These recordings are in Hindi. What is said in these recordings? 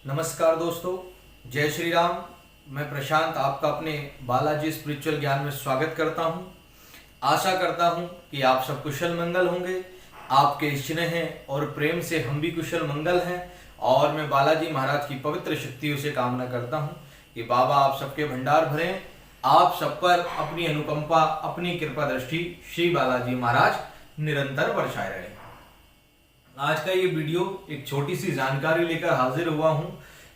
नमस्कार दोस्तों, जय श्री राम। मैं प्रशांत आपका अपने बालाजी स्पिरिचुअल ज्ञान में स्वागत करता हूं। आशा करता हूं कि आप सब कुशल मंगल होंगे। आपके स्नेह और प्रेम से हम भी कुशल मंगल हैं और मैं बालाजी महाराज की पवित्र शक्तियों से कामना करता हूं कि बाबा आप सबके भंडार भरें, आप सब पर अपनी अनुकंपा, अपनी कृपा दृष्टि श्री बालाजी महाराज निरंतर बरसाए रहे। आज का ये वीडियो एक छोटी सी जानकारी लेकर हाजिर हुआ हूँ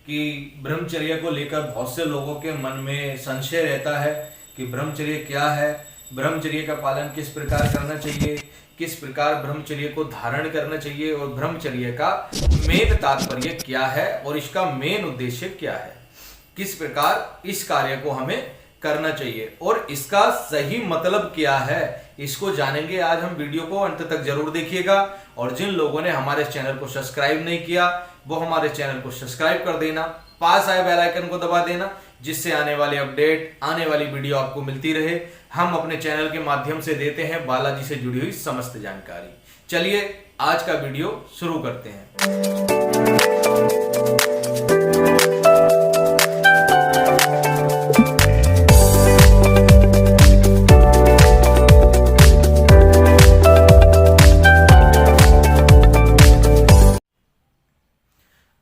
कि ब्रह्मचर्य को लेकर बहुत से लोगों के मन में संशय रहता है कि ब्रह्मचर्य क्या है, ब्रह्मचर्य का पालन किस प्रकार करना चाहिए, किस प्रकार ब्रह्मचर्य को धारण करना चाहिए और ब्रह्मचर्य का मेन तात्पर्य क्या है और इसका मेन उद्देश्य क्या है, किस प्रकार इस कार्य को हमें करना चाहिए और इसका सही मतलब क्या है, इसको जानेंगे। आज हम वीडियो को अंत तक जरूर देखिएगा और जिन लोगों ने हमारे चैनल को सब्सक्राइब नहीं किया वो हमारे चैनल को सब्सक्राइब कर देना, पास आए बेल आइकन को दबा देना, जिससे आने वाली अपडेट, आने वाली वीडियो आपको मिलती रहे। हम अपने चैनल के माध्यम से देते हैं बालाजी से जुड़ी हुई समस्त जानकारी। चलिए आज का वीडियो शुरू करते हैं।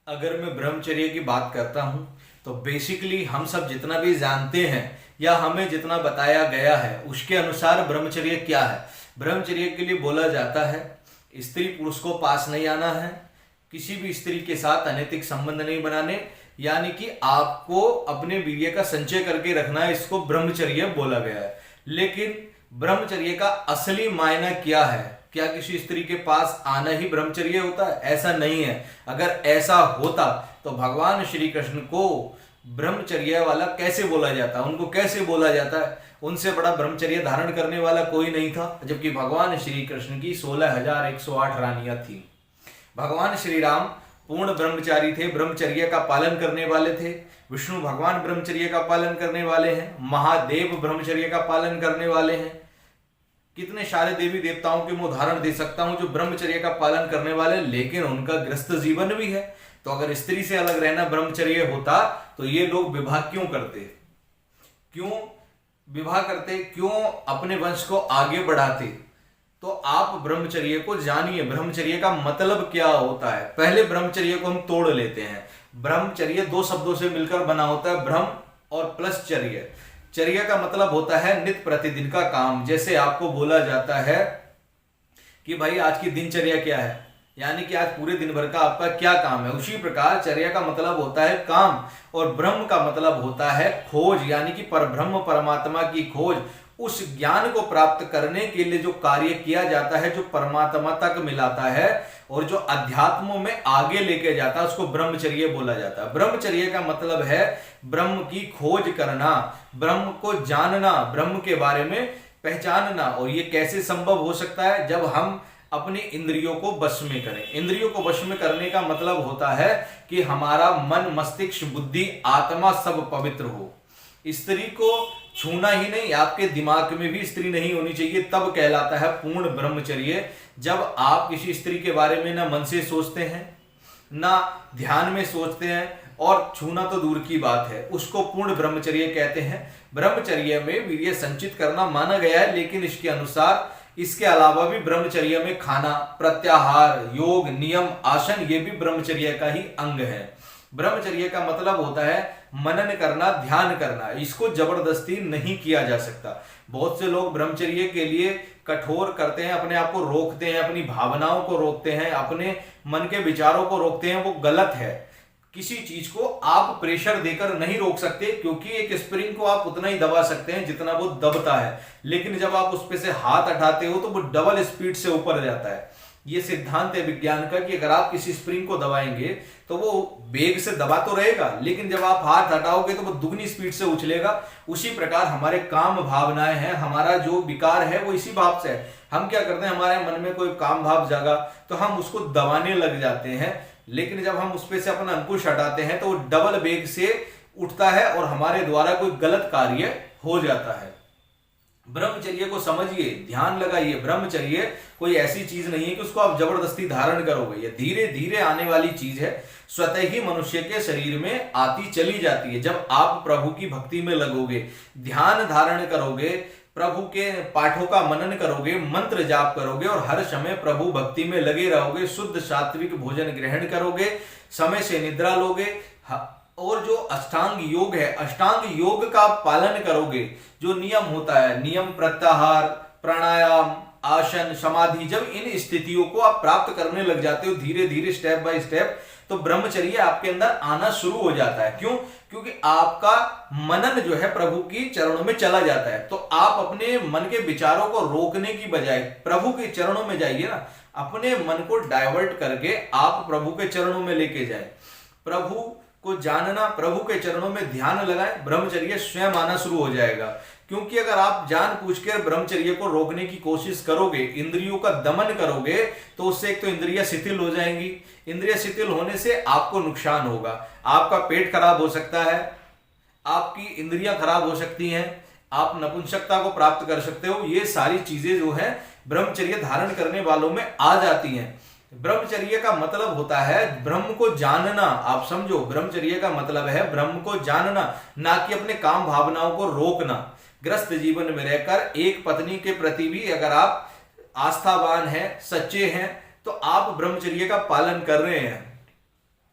अगर मैं ब्रह्मचर्य की बात करता हूं तो बेसिकली हम सब जितना भी जानते हैं या हमें जितना बताया गया है उसके अनुसार ब्रह्मचर्य क्या है। ब्रह्मचर्य के लिए बोला जाता है स्त्री पुरुष को पास नहीं आना है, किसी भी स्त्री के साथ अनैतिक संबंध नहीं बनाने, यानी कि आपको अपने वीर्य का संचय करके रखना है, इसको ब्रह्मचर्य बोला गया है। लेकिन ब्रह्मचर्य का असली मायना क्या है? क्या किसी स्त्री के पास आना ही ब्रह्मचर्य होता है? ऐसा नहीं है। अगर ऐसा होता तो भगवान श्री कृष्ण को ब्रह्मचर्य वाला कैसे बोला जाता, उनको कैसे बोला जाता है? उनसे बड़ा ब्रह्मचर्य धारण करने वाला कोई नहीं था, जबकि भगवान श्री कृष्ण की 16,108 रानियां थी। भगवान श्री राम पूर्ण ब्रह्मचारी थे, ब्रह्मचर्य का पालन करने वाले थे। विष्णु भगवान ब्रह्मचर्य का पालन करने वाले हैं, महादेव ब्रह्मचर्य का पालन करने वाले हैं। कितने सारे देवी देवताओं के मैं उदाहरण दे सकता हूं जो ब्रह्मचर्य का पालन करने वाले, लेकिन उनका गृहस्थ जीवन भी है। तो अगर स्त्री से अलग रहना ब्रह्मचर्य होता तो ये लोग विवाह क्यों करते? क्यों विवाह करते? क्यों अपने वंश को आगे बढ़ाते? तो आप ब्रह्मचर्य को जानिए, ब्रह्मचर्य का मतलब क्या होता है। पहले ब्रह्मचर्य को हम तोड़ लेते हैं। ब्रह्मचर्य दो शब्दों से मिलकर बना होता है, ब्रह्म और प्लस चर्य। चर्या का मतलब होता है नित्य प्रतिदिन का काम। जैसे आपको बोला जाता है कि भाई आज की दिनचर्या क्या है, यानी कि आज पूरे दिन भर का आपका क्या काम है, उसी प्रकार चर्या का मतलब होता है काम और ब्रह्म का मतलब होता है खोज, यानी कि परब्रह्म परमात्मा की खोज। उस ज्ञान को प्राप्त करने के लिए जो कार्य किया जाता है, जो परमात्मा तक मिलाता है और जो अध्यात्मों में आगे लेके जाता है, उसको ब्रह्मचर्य बोला जाता है। ब्रह्मचर्य का मतलब है ब्रह्म की खोज करना, ब्रह्म को जानना, ब्रह्म के बारे में पहचानना। और ये कैसे संभव हो सकता है? जब हम अपनी इंद्रियों को वश में करें। इंद्रियों को वश में करने का मतलब होता है कि हमारा मन, मस्तिष्क, बुद्धि, आत्मा सब पवित्र हो। स्त्री को छूना ही नहीं, आपके दिमाग में भी स्त्री नहीं होनी चाहिए, तब कहलाता है पूर्ण ब्रह्मचर्य। जब आप किसी स्त्री के बारे में ना मन से सोचते हैं, ना ध्यान में सोचते हैं, और छूना तो दूर की बात है, उसको पूर्ण ब्रह्मचर्य कहते हैं। ब्रह्मचर्य में वीर्य संचित करना माना गया है, लेकिन इसके अनुसार इसके अलावा भी ब्रह्मचर्य में खाना, प्रत्याहार, योग, नियम, आसन, ये भी ब्रह्मचर्य का ही अंग है। ब्रह्मचर्य का मतलब होता है मनन करना, ध्यान करना। इसको जबरदस्ती नहीं किया जा सकता। बहुत से लोग ब्रह्मचर्य के लिए कठोर करते हैं, अपने आप को रोकते हैं, अपनी भावनाओं को रोकते हैं, अपने मन के विचारों को रोकते हैं, वो गलत है। किसी चीज को आप प्रेशर देकर नहीं रोक सकते, क्योंकि एक स्प्रिंग को आप उतना ही दबा सकते हैं जितना वो दबता है, लेकिन जब आप उस पे से हाथ हटाते हो तो वो डबल स्पीड से ऊपर जाता है। ये सिद्धांत है विज्ञान का कि अगर आप किसी स्प्रिंग को दबाएंगे तो वो वेग से दबा तो रहेगा, लेकिन जब आप हाथ हटाओगे तो वो दुगनी स्पीड से उछलेगा। उसी प्रकार हमारे काम भावनाएं हैं, हमारा जो विकार है वो इसी भाव से है। हम क्या करते हैं, हमारे मन में कोई काम भाव जागा तो हम उसको दबाने लग जाते हैं, लेकिन जब हम उस पे से अपना अंकुश हटाते हैं तो वो डबल वेग से उठता है और हमारे द्वारा कोई गलत कार्य हो जाता है। ब्रह्मचर्य को समझिए, ध्यान लगाइए। ब्रह्मचर्य कोई ऐसी चीज नहीं है कि उसको आप जबरदस्ती धारण करोगे। ये धीरे धीरे आने वाली चीज है, स्वतः ही मनुष्य के शरीर में आती चली जाती है। जब आप प्रभु की भक्ति में लगोगे, ध्यान धारण करोगे, प्रभु के पाठों का मनन करोगे, मंत्र जाप करोगे और हर समय प्रभु भक्ति में लगे रहोगे, शुद्ध सात्विक भोजन ग्रहण करोगे, समय से निद्रा लोगे, और जो अष्टांग योग है, अष्टांग योग का पालन करोगे, जो नियम होता है, नियम प्रत्याहार, प्राणायाम, आसन, समाधि, जब इन स्थितियों को आप प्राप्त करने लग जाते हो धीरे धीरे स्टेप बाय स्टेप, तो ब्रह्मचर्य आपके अंदर आना शुरू हो जाता है। क्यों? क्योंकि आपका मनन जो है प्रभु की चरणों में चला जाता है। तो आप अपने मन के विचारों को रोकने की बजाय प्रभु के चरणों में जाइए ना, अपने मन को डाइवर्ट करके आप प्रभु के चरणों में लेके जाए, प्रभु को जानना, प्रभु के चरणों में ध्यान लगाएं, ब्रह्मचर्य स्वयं आना शुरू हो जाएगा। क्योंकि अगर आप जानबूझकर ब्रह्मचर्य को रोकने की कोशिश करोगे, इंद्रियों का दमन करोगे, तो उससे एक तो इंद्रियां शिथिल हो जाएंगी, इंद्रियां शिथिल होने से आपको नुकसान होगा, आपका पेट खराब हो सकता है, आपकी इंद्रियां खराब हो सकती हैं, आप नपुंसकता को प्राप्त कर सकते हो। ये सारी चीजें जो है ब्रह्मचर्य धारण करने वालों में आ जाती हैं। ब्रह्मचर्य का मतलब होता है ब्रह्म को जानना। आप समझो, ब्रह्मचर्य का मतलब है ब्रह्म को जानना, ना कि अपने काम भावनाओं को रोकना। ग्रस्त जीवन में रहकर एक पत्नी के प्रति भी अगर आप आस्थावान हैं, सच्चे हैं, तो आप ब्रह्मचर्य का पालन कर रहे हैं।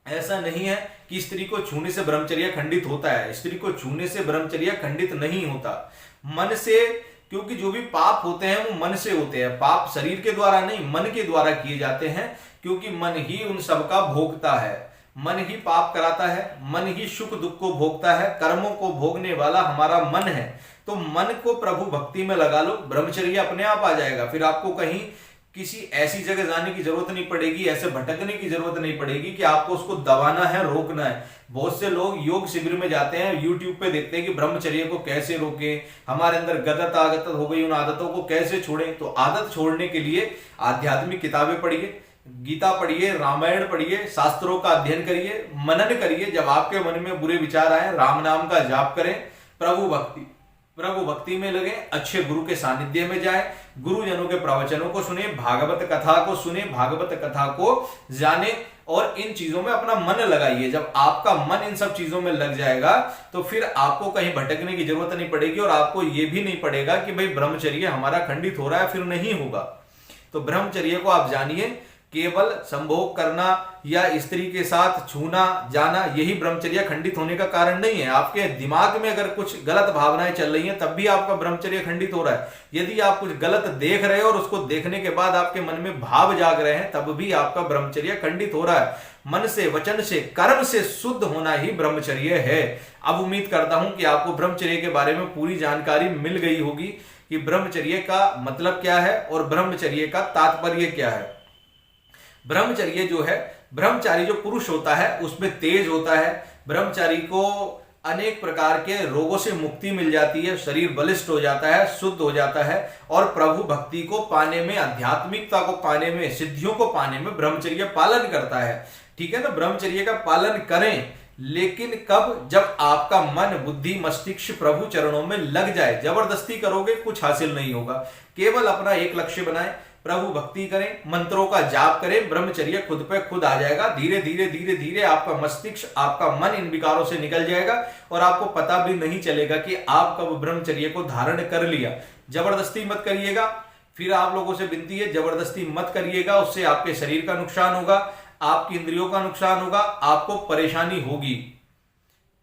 ऐसा नहीं है कि स्त्री को छूने से ब्रह्मचर्य खंडित होता है, स्त्री को छूने से ब्रह्मचर्य खंडित नहीं होता। मन से, क्योंकि जो भी पाप होते हैं वो मन से होते हैं, पाप शरीर के द्वारा नहीं, मन के द्वारा किए जाते हैं, क्योंकि मन ही उन सब का भोगता है, मन ही पाप कराता है, मन ही सुख दुख को भोगता है, कर्मों को भोगने वाला हमारा मन है। तो मन को प्रभु भक्ति में लगा लो, ब्रह्मचर्य अपने आप आ जाएगा। फिर आपको कहीं किसी ऐसी जगह जाने की जरूरत नहीं पड़ेगी, ऐसे भटकने की जरूरत नहीं पड़ेगी कि आपको उसको दबाना है, रोकना है। बहुत से लोग योग शिविर में जाते हैं, यूट्यूब पे देखते हैं कि ब्रह्मचर्य को कैसे रोकें, हमारे अंदर गलत आदत हो गई, उन आदतों को कैसे छोड़ें। तो आदत छोड़ने के लिए आध्यात्मिक किताबें पढ़िए, गीता पढ़िए, रामायण पढ़िए, शास्त्रों का अध्ययन करिए, मनन करिए। जब आपके मन में बुरे विचार आए, राम नाम का जाप करें, प्रभु भक्ति में लगे, अच्छे गुरु के सानिध्य में जाए, गुरुजनों के प्रवचनों को सुने, भागवत कथा को सुने, भागवत कथा को जाने, और इन चीजों में अपना मन लगाइए। जब आपका मन इन सब चीजों में लग जाएगा तो फिर आपको कहीं भटकने की जरूरत नहीं पड़ेगी, और आपको यह भी नहीं पड़ेगा कि भाई ब्रह्मचर्य हमारा खंडित हो रहा है, फिर नहीं होगा। तो ब्रह्मचर्य को आप जानिए, केवल संभोग करना या स्त्री के साथ छूना जाना यही ब्रह्मचर्य खंडित होने का कारण नहीं है। आपके दिमाग में अगर कुछ गलत भावनाएं चल रही हैं तब भी आपका ब्रह्मचर्य खंडित हो रहा है। यदि आप कुछ गलत देख रहे हो और उसको देखने के बाद आपके मन में भाव जाग रहे हैं तब भी आपका ब्रह्मचर्य खंडित हो रहा है। मन से, वचन से, कर्म से शुद्ध होना ही ब्रह्मचर्य है। अब उम्मीद करता हूं कि आपको ब्रह्मचर्य के बारे में पूरी जानकारी मिल गई होगी कि ब्रह्मचर्य का मतलब क्या है और ब्रह्मचर्य का तात्पर्य क्या है। ब्रह्मचर्य जो है, ब्रह्मचारी जो पुरुष होता है उसमें तेज होता है, ब्रह्मचारी को अनेक प्रकार के रोगों से मुक्ति मिल जाती है, शरीर बलिष्ठ हो जाता है, शुद्ध हो जाता है, और प्रभु भक्ति को पाने में, आध्यात्मिकता को पाने में, सिद्धियों को पाने में ब्रह्मचर्य पालन करता है। ठीक है ना, ब्रह्मचर्य का पालन करें, लेकिन कब? जब आपका मन, बुद्धि, मस्तिष्क प्रभु चरणों में लग जाए। जबरदस्ती करोगे कुछ हासिल नहीं होगा। केवल अपना एक लक्ष्य बनाएं, प्रभु भक्ति करें, मंत्रों का जाप करें, ब्रह्मचर्य खुद पे खुद आ जाएगा। धीरे धीरे धीरे धीरे आपका मस्तिष्क, आपका मन इन विकारों से निकल जाएगा और आपको पता भी नहीं चलेगा कि आप कब ब्रह्मचर्य को धारण कर लिया। जबरदस्ती मत करिएगा, फिर आप लोगों से विनती है, जबरदस्ती मत करिएगा, उससे आपके शरीर का नुकसान होगा, आपकी इंद्रियों का नुकसान होगा, आपको परेशानी होगी।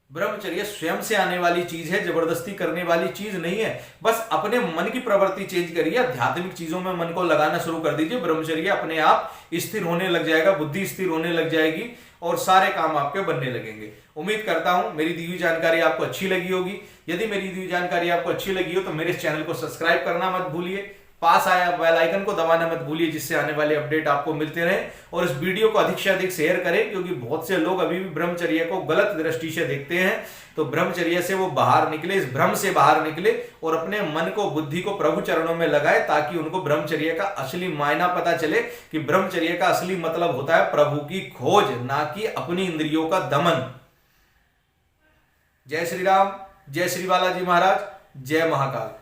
ब्रह्मचर्य स्वयं से आने वाली चीज है, जबरदस्ती करने वाली चीज नहीं है। बस अपने मन की प्रवृत्ति चेंज करिए, आध्यात्मिक चीजों में मन को लगाना शुरू कर दीजिए, ब्रह्मचर्य अपने आप स्थिर होने लग जाएगा, बुद्धि स्थिर होने लग जाएगी और सारे काम आपके बनने लगेंगे। उम्मीद करता हूं मेरी दी हुई जानकारी आपको अच्छी लगी होगी। यदि मेरी दी हुई जानकारी आपको अच्छी लगी हो तो मेरे चैनल को सब्सक्राइब करना मत भूलिए, पास आया बेल आइकन को दबाना मत भूलिए, जिससे आने वाले अपडेट आपको मिलते रहें। और इस वीडियो को अधिक से अधिक शेयर करें, क्योंकि बहुत से लोग अभी भी ब्रह्मचर्य को गलत दृष्टि से देखते हैं। तो ब्रह्मचर्य से वो बाहर निकले, इस भ्रम से बाहर निकले और अपने मन को, बुद्धि को प्रभु चरणों में लगाए, ताकि उनको ब्रह्मचर्य का असली मायना पता चले कि ब्रह्मचर्य का असली मतलब होता है प्रभु की खोज, ना कि अपनी इंद्रियों का दमन। जय श्री राम, जय श्री बालाजी महाराज, जय महाकाल।